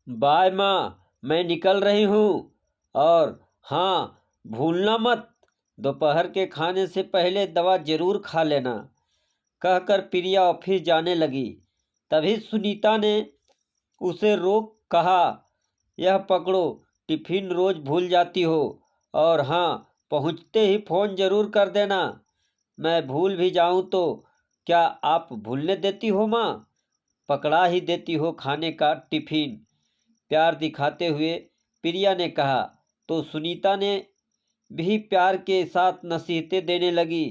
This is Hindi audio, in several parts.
बाय माँ, मैं निकल रही हूँ। और हाँ, भूलना मत, दोपहर के खाने से पहले दवा जरूर खा लेना। कहकर प्रिया ऑफिस जाने लगी। तभी सुनीता ने उसे रोक कहा, यह पकड़ो, टिफिन रोज भूल जाती हो। और हाँ, पहुँचते ही फ़ोन जरूर कर देना। मैं भूल भी जाऊँ तो क्या आप भूलने देती हो माँ? पकड़ा ही देती हो खाने का टिफिन। प्यार दिखाते हुए प्रिया ने कहा। तो सुनीता ने भी प्यार के साथ नसीहतें देने लगी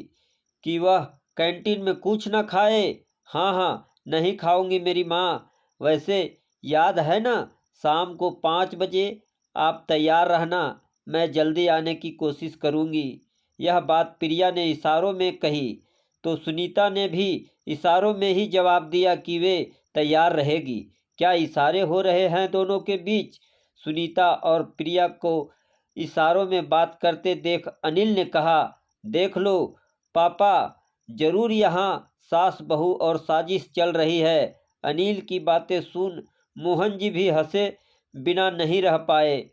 कि वह कैंटीन में कुछ न खाए। हाँ हाँ, नहीं खाऊंगी मेरी माँ। वैसे याद है ना, शाम को 5 बजे आप तैयार रहना, मैं जल्दी आने की कोशिश करूंगी। यह बात प्रिया ने इशारों में कही तो सुनीता ने भी इशारों में ही जवाब दिया कि वे तैयार रहेगी। क्या इशारे हो रहे हैं दोनों के बीच? सुनीता और प्रिया को इशारों में बात करते देख अनिल ने कहा, देख लो पापा, जरूर यहाँ सास बहू और साजिश चल रही है। अनिल की बातें सुन मोहन जी भी हंसे बिना नहीं रह पाए,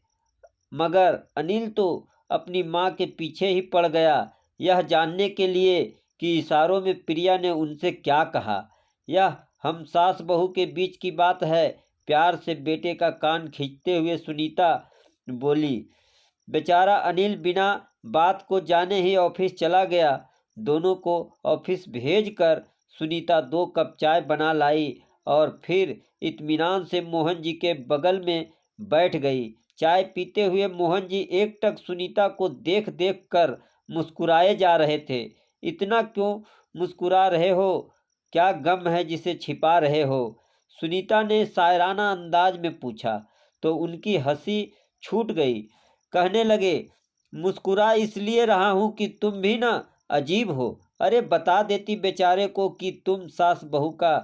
मगर अनिल तो अपनी माँ के पीछे ही पड़ गया, यह जानने के लिए कि इशारों में प्रिया ने उनसे क्या कहा। यह हम सास बहू के बीच की बात है। प्यार से बेटे का कान खींचते हुए सुनीता बोली। बेचारा अनिल बिना बात को जाने ही ऑफिस चला गया। दोनों को ऑफिस भेजकर सुनीता 2 कप चाय बना लाई और फिर इत्मीनान से मोहन जी के बगल में बैठ गई। चाय पीते हुए मोहन जी एकटक सुनीता को देख देख कर मुस्कुराए जा रहे थे। इतना क्यों मुस्कुरा रहे हो? क्या गम है जिसे छिपा रहे हो? सुनीता ने शायराना अंदाज में पूछा तो उनकी हंसी छूट गई। कहने लगे, मुस्कुरा इसलिए रहा हूं कि तुम भी ना अजीब हो। अरे बता देती बेचारे को कि तुम सास बहू का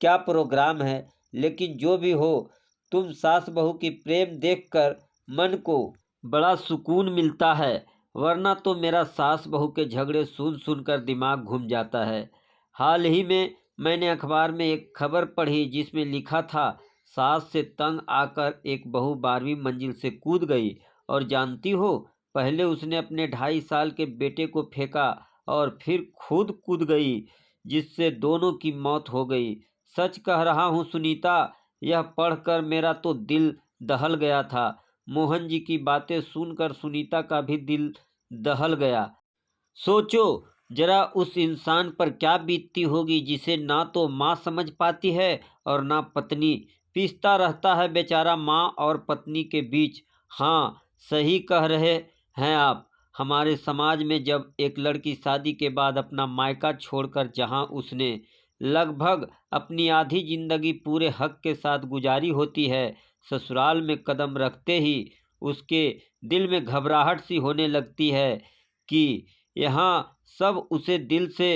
क्या प्रोग्राम है। लेकिन जो भी हो, तुम सास बहू की प्रेम देखकर मन को बड़ा सुकून मिलता है, वरना तो मेरा सास बहू के झगड़े सुन सुन कर दिमाग घूम जाता है। हाल ही में मैंने अखबार में एक खबर पढ़ी जिसमें लिखा था, सास से तंग आकर एक बहू 12वीं मंजिल से कूद गई। और जानती हो, पहले उसने अपने 2.5 साल के बेटे को फेंका और फिर खुद कूद गई, जिससे दोनों की मौत हो गई। सच कह रहा हूँ सुनीता, यह पढ़कर मेरा तो दिल दहल गया था। मोहन जी की बातें सुनकर सुनीता का भी दिल दहल गया। सोचो जरा उस इंसान पर क्या बीतती होगी जिसे ना तो माँ समझ पाती है और ना पत्नी। पिसता रहता है बेचारा माँ और पत्नी के बीच। हाँ, सही कह रहे हैं आप। हमारे समाज में जब एक लड़की शादी के बाद अपना मायका छोड़कर जहाँ उसने लगभग अपनी आधी जिंदगी पूरे हक के साथ गुजारी होती है, ससुराल में कदम रखते ही उसके दिल में घबराहट सी होने लगती है कि यहाँ सब उसे दिल से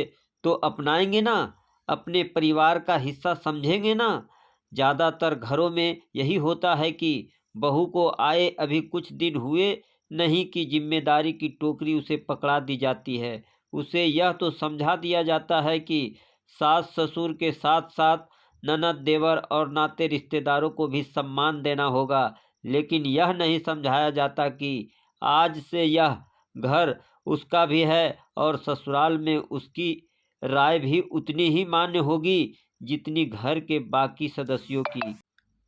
तो अपनाएंगे ना, अपने परिवार का हिस्सा समझेंगे ना। ज़्यादातर घरों में यही होता है कि बहू को आए अभी कुछ दिन हुए नहीं कि जिम्मेदारी की टोकरी उसे पकड़ा दी जाती है। उसे यह तो समझा दिया जाता है कि सास ससुर के साथ साथ ननद देवर और नाते रिश्तेदारों को भी सम्मान देना होगा। लेकिन यह नहीं समझाया जाता कि आज से यह घर उसका भी है और ससुराल में उसकी राय भी उतनी ही मान्य होगी जितनी घर के बाकी सदस्यों की।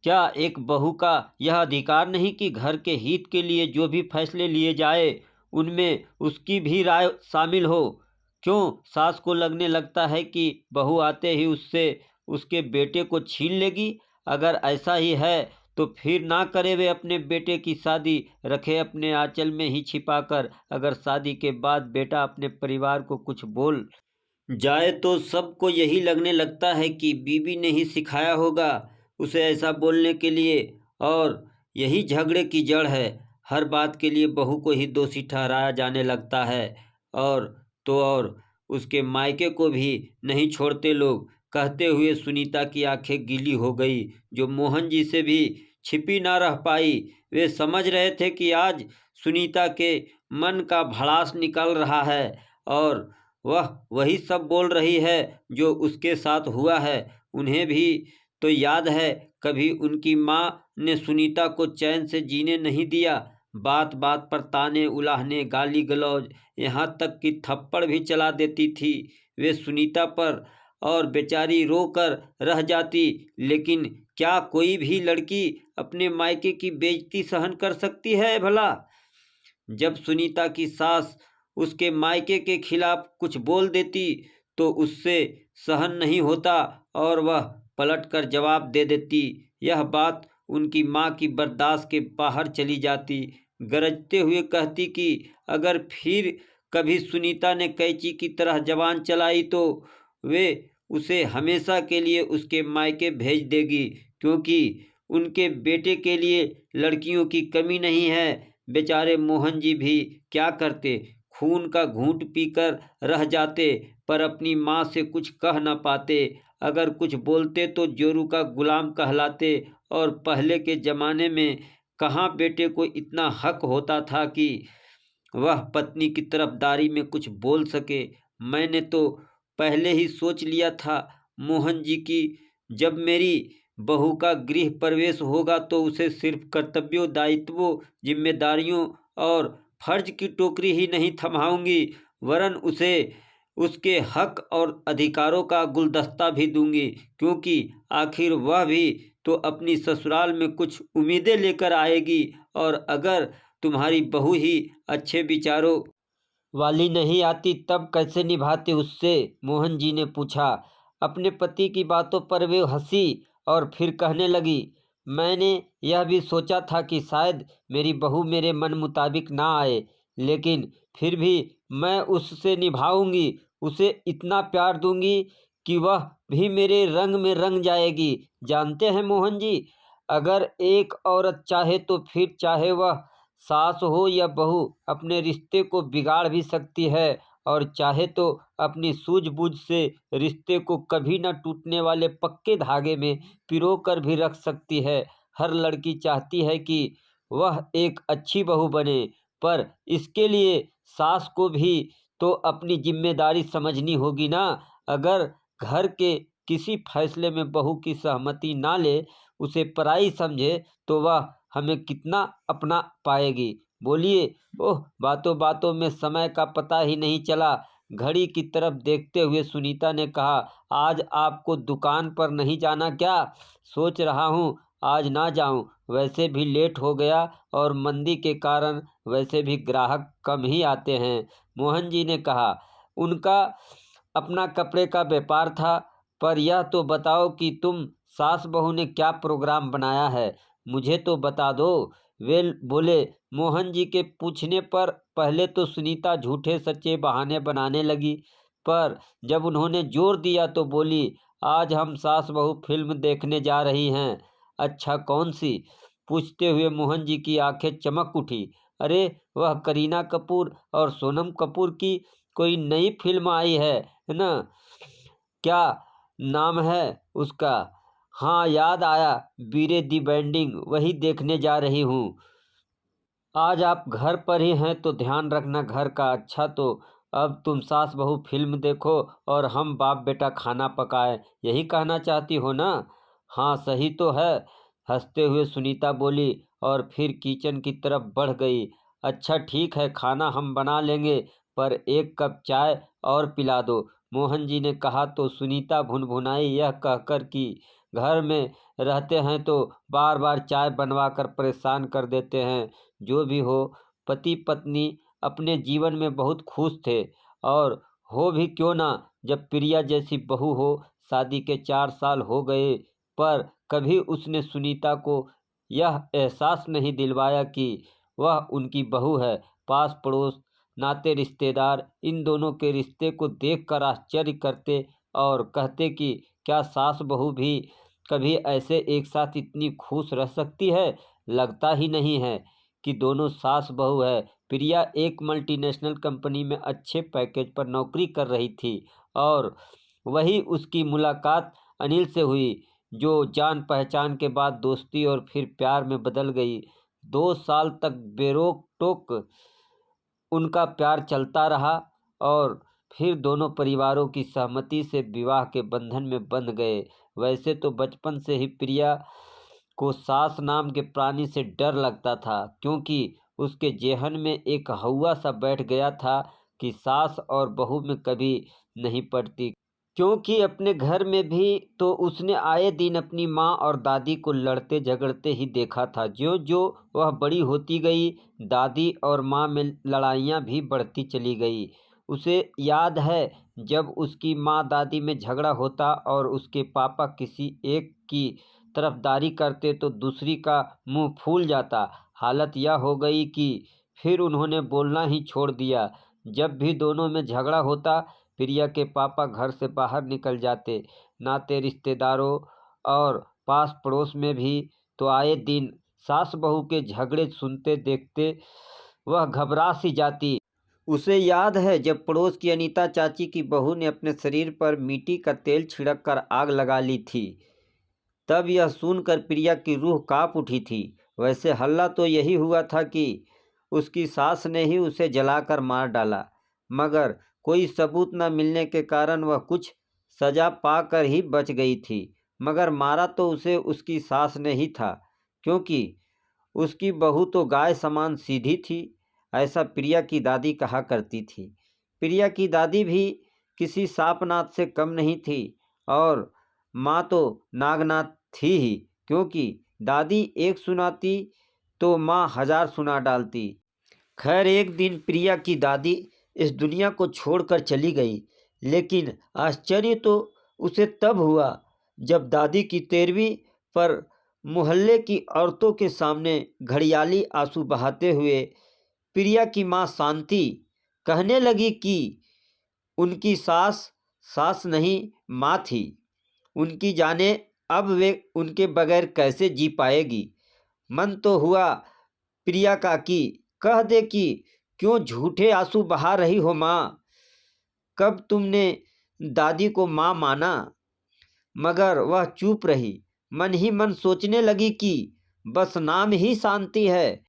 क्या एक बहू का यह अधिकार नहीं कि घर के हित के लिए जो भी फैसले लिए जाए उनमें उसकी भी राय शामिल हो? क्यों सास को लगने लगता है कि बहू आते ही उससे उसके बेटे को छीन लेगी? अगर ऐसा ही है तो फिर ना करे वे अपने बेटे की शादी, रखे अपने आंचल में ही छिपाकर। अगर शादी के बाद बेटा अपने परिवार को कुछ बोल जाए तो सबको यही लगने लगता है कि बीवी ने ही सिखाया होगा उसे ऐसा बोलने के लिए। और यही झगड़े की जड़ है। हर बात के लिए बहू को ही दोषी ठहराया जाने लगता है। और तो और उसके मायके को भी नहीं छोड़ते लोग। कहते हुए सुनीता की आंखें गीली हो गई, जो मोहन जी से भी छिपी ना रह पाई। वे समझ रहे थे कि आज सुनीता के मन का भड़ास निकल रहा है और वह वही सब बोल रही है जो उसके साथ हुआ है। उन्हें भी तो याद है कभी उनकी माँ ने सुनीता को चैन से जीने नहीं दिया। बात बात पर ताने उलाहने, गाली गलौज, यहाँ तक कि थप्पड़ भी चला देती थी वे सुनीता पर, और बेचारी रो कर रह जाती। लेकिन क्या कोई भी लड़की अपने मायके की बेइज्जती सहन कर सकती है भला? जब सुनीता की सास उसके मायके के खिलाफ कुछ बोल देती तो उससे सहन नहीं होता और वह पलट कर जवाब दे देती। यह बात उनकी माँ की बर्दाश्त के बाहर चली जाती। गरजते हुए कहती कि अगर फिर कभी सुनीता ने कैंची की तरह जबान चलाई तो वे उसे हमेशा के लिए उसके मायके भेज देगी, क्योंकि उनके बेटे के लिए लड़कियों की कमी नहीं है। बेचारे मोहन जी भी क्या करते, खून का घूंट पीकर रह जाते, पर अपनी माँ से कुछ कह न पाते। अगर कुछ बोलते तो जोरू का गुलाम कहलाते। और पहले के जमाने में कहाँ बेटे को इतना हक होता था कि वह पत्नी की तरफदारी में कुछ बोल सके। मैंने तो पहले ही सोच लिया था मोहन जी की जब मेरी बहू का गृह प्रवेश होगा तो उसे सिर्फ कर्तव्यों, दायित्वों, जिम्मेदारियों और फर्ज की टोकरी ही नहीं थमाऊंगी, वरन उसे उसके हक और अधिकारों का गुलदस्ता भी दूंगी, क्योंकि आखिर वह भी तो अपनी ससुराल में कुछ उम्मीदें लेकर आएगी। और अगर तुम्हारी बहू ही अच्छे विचारों वाली नहीं आती तब कैसे निभाते उससे? मोहन जी ने पूछा। अपने पति की बातों पर वे हंसी और फिर कहने लगी, मैंने यह भी सोचा था कि शायद मेरी बहू मेरे मन मुताबिक ना आए, लेकिन फिर भी मैं उससे निभाऊंगी, उसे इतना प्यार दूंगी कि वह भी मेरे रंग में रंग जाएगी। जानते हैं मोहन जी, अगर एक औरत चाहे तो फिर चाहे वह सास हो या बहू, अपने रिश्ते को बिगाड़ भी सकती है, और चाहे तो अपनी सूझबूझ से रिश्ते को कभी न टूटने वाले पक्के धागे में पिरो कर भी रख सकती है। हर लड़की चाहती है कि वह एक अच्छी बहू बने, पर इसके लिए सास को भी तो अपनी जिम्मेदारी समझनी होगी ना। अगर घर के किसी फैसले में बहू की सहमति ना ले, उसे पराई समझे, तो वह हमें कितना अपना पाएगी? बोलिए। ओह, बातों बातों में समय का पता ही नहीं चला। घड़ी की तरफ देखते हुए सुनीता ने कहा, आज आपको दुकान पर नहीं जाना क्या? सोच रहा हूँ आज ना जाऊँ, वैसे भी लेट हो गया और मंदी के कारण वैसे भी ग्राहक कम ही आते हैं। मोहन जी ने कहा, उनका अपना कपड़े का व्यापार था, पर यह तो बताओ कि तुम सास बहू ने क्या प्रोग्राम बनाया है, मुझे तो बता दो। वे बोले। मोहन जी के पूछने पर पहले तो सुनीता झूठे सच्चे बहाने बनाने लगी, पर जब उन्होंने जोर दिया तो बोली, आज हम सास बहू फिल्म देखने जा रही हैं। अच्छा, कौन सी? पूछते हुए मोहन जी की आंखें चमक उठी। अरे, वह करीना कपूर और सोनम कपूर की कोई नई फिल्म आई है ना? क्या नाम है उसका? हाँ, याद आया, बीरे दी बेंडिंग, वही देखने जा रही हूँ। आज आप घर पर ही हैं तो ध्यान रखना घर का। अच्छा, तो अब तुम सास बहू फिल्म देखो और हम बाप बेटा खाना पकाएं, यही कहना चाहती हो ना? हाँ, सही तो है, हंसते हुए सुनीता बोली और फिर किचन की तरफ बढ़ गई। अच्छा ठीक है, खाना हम बना लेंगे, पर एक कप चाय और पिला दो, मोहन जी ने कहा तो सुनीता भुनभुनाई, यह कहकर कि घर में रहते हैं तो बार बार चाय बनवा कर परेशान कर देते हैं। जो भी हो, पति पत्नी अपने जीवन में बहुत खुश थे, और हो भी क्यों ना जब प्रिया जैसी बहू हो। शादी के 4 साल हो गए, पर कभी उसने सुनीता को यह एहसास नहीं दिलवाया कि वह उनकी बहू है। पास पड़ोस, नाते रिश्तेदार इन दोनों के रिश्ते को देखकर आश्चर्य करते और कहते कि क्या सास बहू भी कभी ऐसे एक साथ इतनी खुश रह सकती है? लगता ही नहीं है कि दोनों सास बहू है। प्रिया एक मल्टीनेशनल कंपनी में अच्छे पैकेज पर नौकरी कर रही थी, और वही उसकी मुलाकात अनिल से हुई, जो जान पहचान के बाद दोस्ती और फिर प्यार में बदल गई। 2 साल तक बेरोक टोक उनका प्यार चलता रहा, और फिर दोनों परिवारों की सहमति से विवाह के बंधन में बंध गए। वैसे तो बचपन से ही प्रिया को सास नाम के प्राणी से डर लगता था, क्योंकि उसके जेहन में एक हौवा सा बैठ गया था कि सास और बहू में कभी नहीं पड़ती। क्योंकि अपने घर में भी तो उसने आए दिन अपनी माँ और दादी को लड़ते झगड़ते ही देखा था। ज्यों ज्यों वह बड़ी होती गई, दादी और माँ में लड़ाइयाँ भी बढ़ती चली गई। उसे याद है जब उसकी माँ दादी में झगड़ा होता और उसके पापा किसी एक की तरफदारी करते तो दूसरी का मुंह फूल जाता। हालत यह हो गई कि फिर उन्होंने बोलना ही छोड़ दिया। जब भी दोनों में झगड़ा होता, प्रिया के पापा घर से बाहर निकल जाते। नाते रिश्तेदारों और पास पड़ोस में भी तो आए दिन सास बहू के झगड़े सुनते देखते वह घबरा सी जाती। उसे याद है जब पड़ोस की अनीता चाची की बहू ने अपने शरीर पर मिट्टी का तेल छिड़क कर आग लगा ली थी। तब यह सुनकर प्रिया की रूह कांप उठी थी। वैसे हल्ला तो यही हुआ था कि उसकी सास ने ही उसे जलाकर मार डाला, मगर कोई सबूत न मिलने के कारण वह कुछ सजा पाकर ही बच गई थी। मगर मारा तो उसे उसकी सास ने ही था, क्योंकि उसकी बहू तो गाय समान सीधी थी, ऐसा प्रिया की दादी कहा करती थी। प्रिया की दादी भी किसी सापनाथ से कम नहीं थी और माँ तो नागनाथ थी ही, क्योंकि दादी एक सुनाती तो माँ 1000 सुना डालती। खैर एक दिन प्रिया की दादी इस दुनिया को छोड़कर चली गई, लेकिन आश्चर्य तो उसे तब हुआ जब दादी की 13वीं पर मोहल्ले की औरतों के सामने घड़ियाली आंसू बहाते हुए प्रिया की माँ शांति कहने लगी कि उनकी सास सास नहीं माँ थी, उनकी जाने अब वे उनके बगैर कैसे जी पाएगी। मन तो हुआ प्रिया का कि कह दे कि क्यों झूठे आंसू बहा रही हो माँ, कब तुमने दादी को माँ माना। मगर वह चुप रही। मन ही मन सोचने लगी कि बस नाम ही शांति है,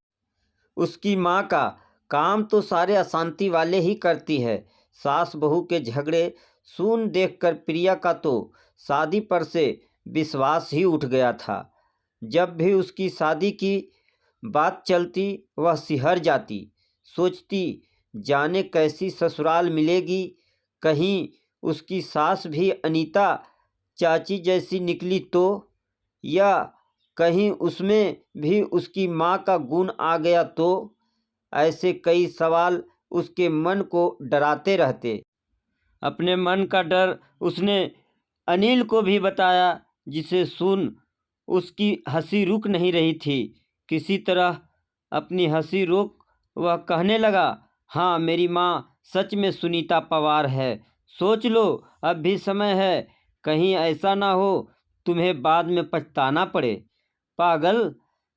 उसकी माँ का काम तो सारे अशांति वाले ही करती है। सास बहू के झगड़े सुन देखकर प्रिया का तो शादी पर से विश्वास ही उठ गया था। जब भी उसकी शादी की बात चलती वह सिहर जाती, सोचती जाने कैसी ससुराल मिलेगी, कहीं उसकी सास भी अनीता चाची जैसी निकली तो, या कहीं उसमें भी उसकी माँ का गुण आ गया तो। ऐसे कई सवाल उसके मन को डराते रहते। अपने मन का डर उसने अनिल को भी बताया, जिसे सुन उसकी हंसी रुक नहीं रही थी। किसी तरह अपनी हंसी रोक वह कहने लगा, हाँ मेरी माँ सच में सुनीता पवार है। सोच लो अब भी समय है, कहीं ऐसा ना हो तुम्हें बाद में पछताना पड़े। पागल,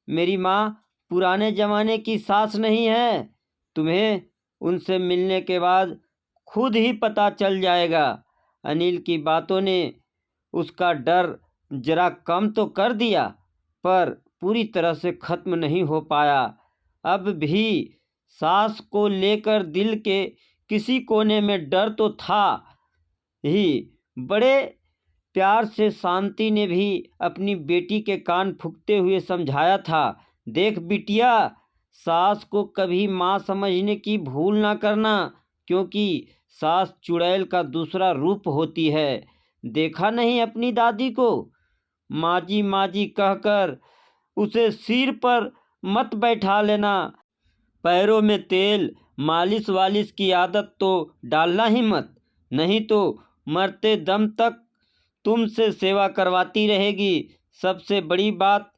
मेरी माँ पुराने जमाने की सास नहीं है, तुम्हें उनसे मिलने के बाद खुद ही पता चल जाएगा। अनिल की बातों ने उसका डर जरा कम तो कर दिया, पर पूरी तरह से खत्म नहीं हो पाया। अब भी सास को लेकर दिल के किसी कोने में डर तो था ही। बड़े प्यार से शांति ने भी अपनी बेटी के कान फूंकते हुए समझाया था, देख बिटिया, सास को कभी माँ समझने की भूल ना करना, क्योंकि सास चुड़ैल का दूसरा रूप होती है। देखा नहीं अपनी दादी को, माजी माजी कहकर उसे सिर पर मत बैठा लेना, पैरों में तेल मालिश वालिश की आदत तो डालना ही मत, नहीं तो मरते दम तक तुमसे सेवा करवाती रहेगी। सबसे बड़ी बात,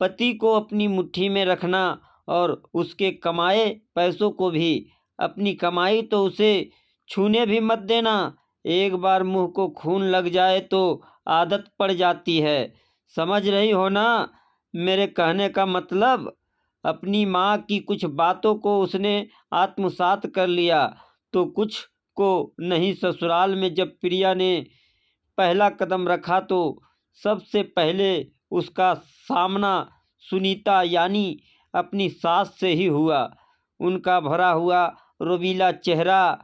पति को अपनी मुट्ठी में रखना और उसके कमाए पैसों को भी, अपनी कमाई तो उसे छूने भी मत देना। एक बार मुंह को खून लग जाए तो आदत पड़ जाती है। समझ रही हो ना मेरे कहने का मतलब। अपनी माँ की कुछ बातों को उसने आत्मसात कर लिया तो कुछ को नहीं। ससुराल में जब प्रिया ने पहला कदम रखा तो सबसे पहले उसका सामना सुनीता यानी अपनी सास से ही हुआ। उनका भरा हुआ रोबीला चेहरा,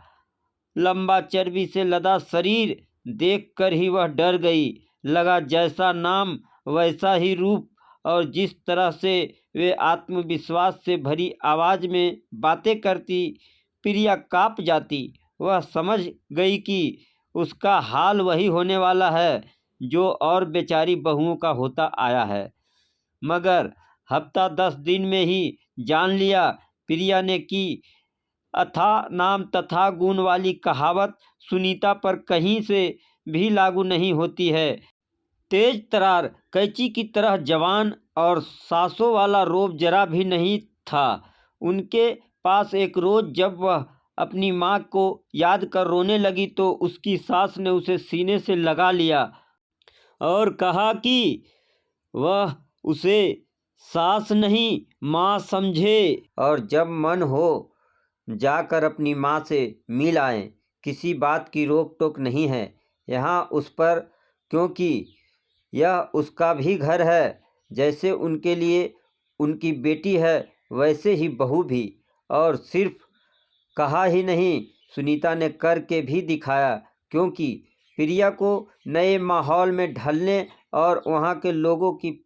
लंबा चर्बी से लदा शरीर देखकर ही वह डर गई। लगा, जैसा नाम वैसा ही रूप, और जिस तरह से वे आत्मविश्वास से भरी आवाज़ में बातें करती, प्रिया काँप जाती। वह समझ गई कि उसका हाल वही होने वाला है जो और बेचारी बहुओं का होता आया है। मगर हफ्ता 10 दिन में ही जान लिया प्रिया ने कि अथा नाम तथा गुण वाली कहावत सुनीता पर कहीं से भी लागू नहीं होती है। तेज तरार कैंची की तरह जवान और सांसों वाला रोब जरा भी नहीं था उनके पास। एक रोज जब वह अपनी माँ को याद कर रोने लगी तो उसकी सास ने उसे सीने से लगा लिया और कहा कि वह उसे सास नहीं माँ समझे, और जब मन हो जाकर अपनी माँ से मिल आए। किसी बात की रोक टोक नहीं है यहाँ उस पर, क्योंकि यह उसका भी घर है। जैसे उनके लिए उनकी बेटी है वैसे ही बहू भी। और सिर्फ कहा ही नहीं, सुनीता ने करके भी दिखाया, क्योंकि प्रिया को नए माहौल में ढलने और वहाँ के लोगों की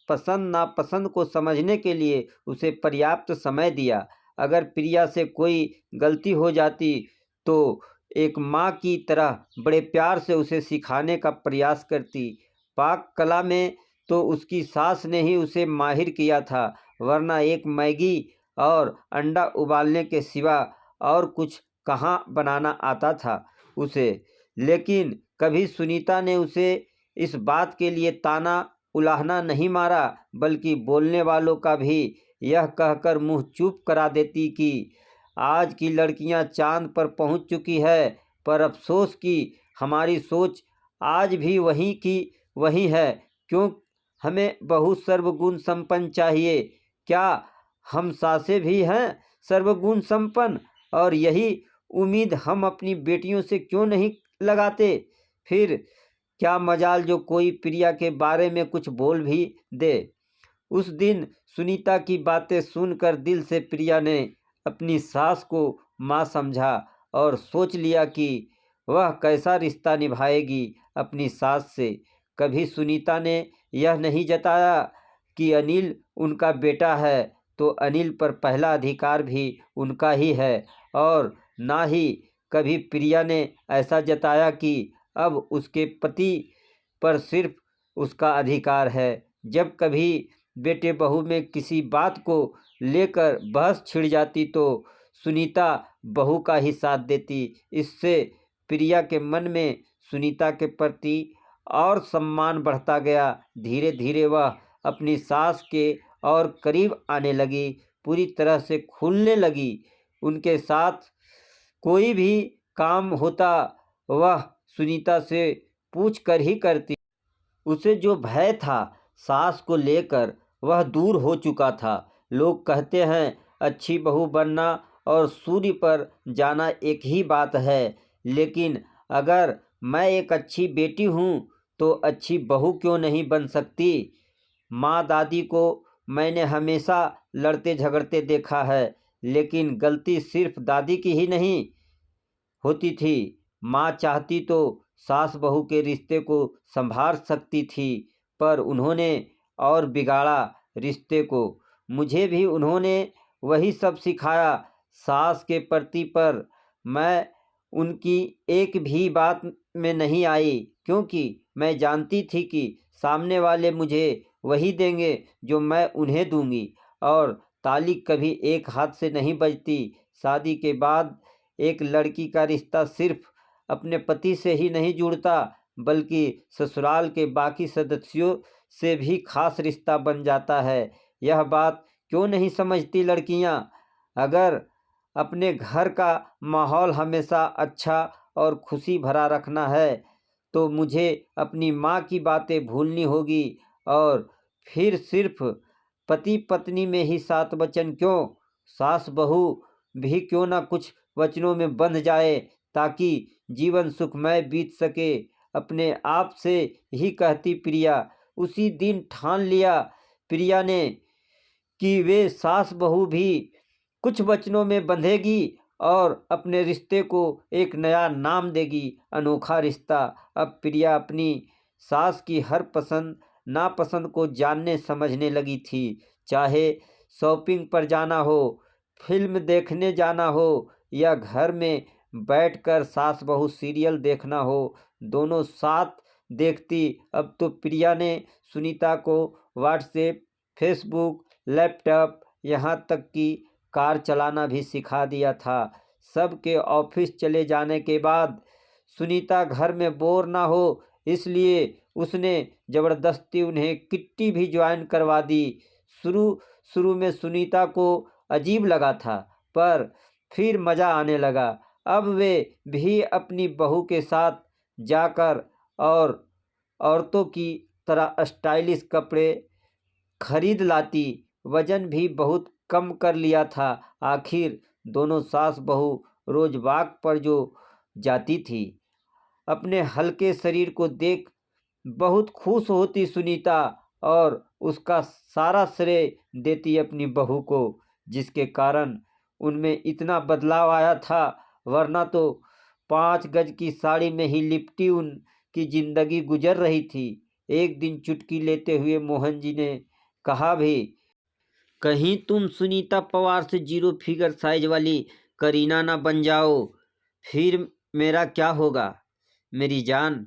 पसंद नापसंद को समझने के लिए उसे पर्याप्त समय दिया। अगर प्रिया से कोई गलती हो जाती तो एक माँ की तरह बड़े प्यार से उसे सिखाने का प्रयास करती। पाक कला में तो उसकी सास ने ही उसे माहिर किया था, वरना एक मैगी और अंडा उबालने के सिवा और कुछ कहाँ बनाना आता था उसे। लेकिन कभी सुनीता ने उसे इस बात के लिए ताना उलाहना नहीं मारा, बल्कि बोलने वालों का भी यह कहकर मुंह चुप करा देती कि आज की लड़कियां चांद पर पहुंच चुकी है, पर अफसोस कि हमारी सोच आज भी वही की वही है। क्यों हमें बहु सर्वगुण संपन्न चाहिए? क्या हम सासे भी हैं सर्वगुण संपन्न? और यही उम्मीद हम अपनी बेटियों से क्यों नहीं लगाते? फिर क्या मजाल जो कोई प्रिया के बारे में कुछ बोल भी दे। उस दिन सुनीता की बातें सुनकर दिल से प्रिया ने अपनी सास को माँ समझा और सोच लिया कि वह कैसा रिश्ता निभाएगी अपनी सास से। कभी सुनीता ने यह नहीं जताया कि अनिल उनका बेटा है, तो अनिल पर पहला अधिकार भी उनका ही है, और ना ही कभी प्रिया ने ऐसा जताया कि अब उसके पति पर सिर्फ उसका अधिकार है। जब कभी बेटे बहू में किसी बात को लेकर बहस छिड़ जाती तो सुनीता बहू का ही साथ देती। इससे प्रिया के मन में सुनीता के प्रति और सम्मान बढ़ता गया। धीरे धीरे वह अपनी सास के और करीब आने लगी, पूरी तरह से खुलने लगी। उनके साथ कोई भी काम होता वह सुनीता से पूछ कर ही करती। उसे जो भय था सास को लेकर वह दूर हो चुका था। लोग कहते हैं अच्छी बहू बनना और सूर्य पर जाना एक ही बात है, लेकिन अगर मैं एक अच्छी बेटी हूँ तो अच्छी बहू क्यों नहीं बन सकती? माँ दादी को मैंने हमेशा लड़ते झगड़ते देखा है, लेकिन गलती सिर्फ दादी की ही नहीं होती थी। माँ चाहती तो सास बहू के रिश्ते को संभाल सकती थी, पर उन्होंने और बिगाड़ा रिश्ते को। मुझे भी उन्होंने वही सब सिखाया सास के प्रति, पर मैं उनकी एक भी बात में नहीं आई, क्योंकि मैं जानती थी कि सामने वाले मुझे वही देंगे जो मैं उन्हें दूंगी, और ताली कभी एक हाथ से नहीं बजती। शादी के बाद एक लड़की का रिश्ता सिर्फ अपने पति से ही नहीं जुड़ता, बल्कि ससुराल के बाकी सदस्यों से भी खास रिश्ता बन जाता है। यह बात क्यों नहीं समझती लड़कियां? अगर अपने घर का माहौल हमेशा अच्छा और खुशी भरा रखना है तो मुझे अपनी माँ की बातें भूलनी होगी, और फिर सिर्फ पति पत्नी में ही 7 वचन क्यों, सास बहू भी क्यों ना कुछ वचनों में बंध जाए, ताकि जीवन सुखमय बीत सके। अपने आप से ही कहती प्रिया। उसी दिन ठान लिया प्रिया ने कि वे सास बहू भी कुछ वचनों में बंधेगी और अपने रिश्ते को एक नया नाम देगी, अनोखा रिश्ता। अब प्रिया अपनी सास की हर पसंद नापसंद को जानने समझने लगी थी। चाहे शॉपिंग पर जाना हो, फिल्म देखने जाना हो या घर में बैठकर सास बहू सीरियल देखना हो, दोनों साथ देखती। अब तो प्रिया ने सुनीता को व्हाट्सएप, फेसबुक, लैपटॉप, यहाँ तक कि कार चलाना भी सिखा दिया था। सबके ऑफिस चले जाने के बाद सुनीता घर में बोर ना हो, इसलिए उसने ज़बरदस्ती उन्हें किट्टी भी ज्वाइन करवा दी। शुरू शुरू में सुनीता को अजीब लगा था, पर फिर मज़ा आने लगा। अब वे भी अपनी बहू के साथ जाकर और औरतों की तरह स्टाइलिश कपड़े खरीद लाती। वजन भी बहुत कम कर लिया था। आखिर दोनों सास बहू रोज वॉक पर जो जाती थी, अपने हल्के शरीर को देख बहुत खुश होती सुनीता और उसका सारा श्रेय देती अपनी बहू को, जिसके कारण उनमें इतना बदलाव आया था। वरना तो 5 गज की साड़ी में ही लिपटी उनकी जिंदगी गुजर रही थी। एक दिन चुटकी लेते हुए मोहन जी ने कहा भी, कहीं तुम सुनीता पवार से 0 फिगर साइज वाली करीना ना बन जाओ, फिर मेरा क्या होगा मेरी जान।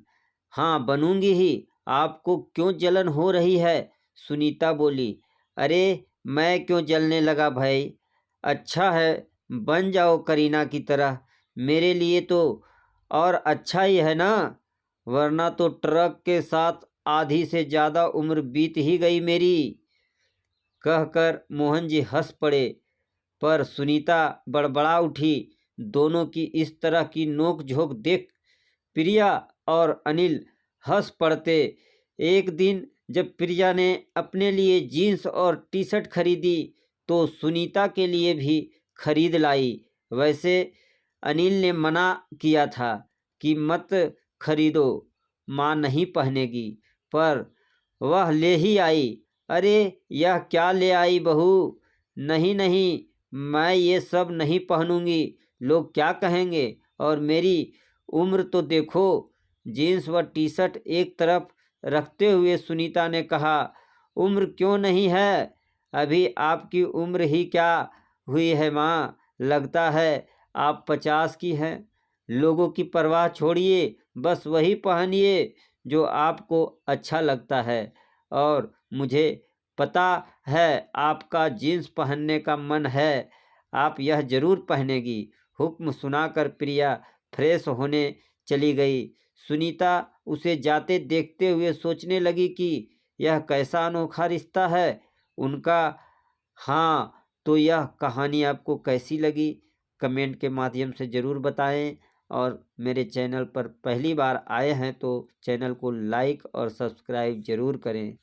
हाँ बनूंगी ही, आपको क्यों जलन हो रही है? सुनीता बोली। अरे मैं क्यों जलने लगा भाई, अच्छा है बन जाओ करीना की तरह, मेरे लिए तो और अच्छा ही है ना, वरना तो ट्रक के साथ आधी से ज़्यादा उम्र बीत ही गई मेरी। कहकर मोहन जी हंस पड़े, पर सुनीता बड़बड़ा उठी। दोनों की इस तरह की नोक झोंक देख प्रिया और अनिल हंस पड़ते। एक दिन जब प्रिया ने अपने लिए जीन्स और टी शर्ट खरीदी तो सुनीता के लिए भी खरीद लाई। वैसे अनिल ने मना किया था कि मत खरीदो, माँ नहीं पहनेगी, पर वह ले ही आई। अरे यह क्या ले आई बहू? नहीं नहीं, मैं ये सब नहीं पहनूंगी, लोग क्या कहेंगे, और मेरी उम्र तो देखो। जीन्स व टी शर्ट एक तरफ रखते हुए सुनीता ने कहा, उम्र क्यों नहीं है, अभी आपकी उम्र ही क्या हुई है माँ, लगता है आप 50 की हैं। लोगों की परवाह छोड़िए, बस वही पहनिए जो आपको अच्छा लगता है, और मुझे पता है आपका जीन्स पहनने का मन है, आप यह जरूर पहनेगी। हुक्म सुनाकर प्रिया फ्रेश होने चली गई। सुनीता उसे जाते देखते हुए सोचने लगी कि यह कैसा अनोखा रिश्ता है उनका। हाँ, तो यह कहानी आपको कैसी लगी कमेंट के माध्यम से ज़रूर बताएं, और मेरे चैनल पर पहली बार आए हैं तो चैनल को लाइक और सब्सक्राइब ज़रूर करें।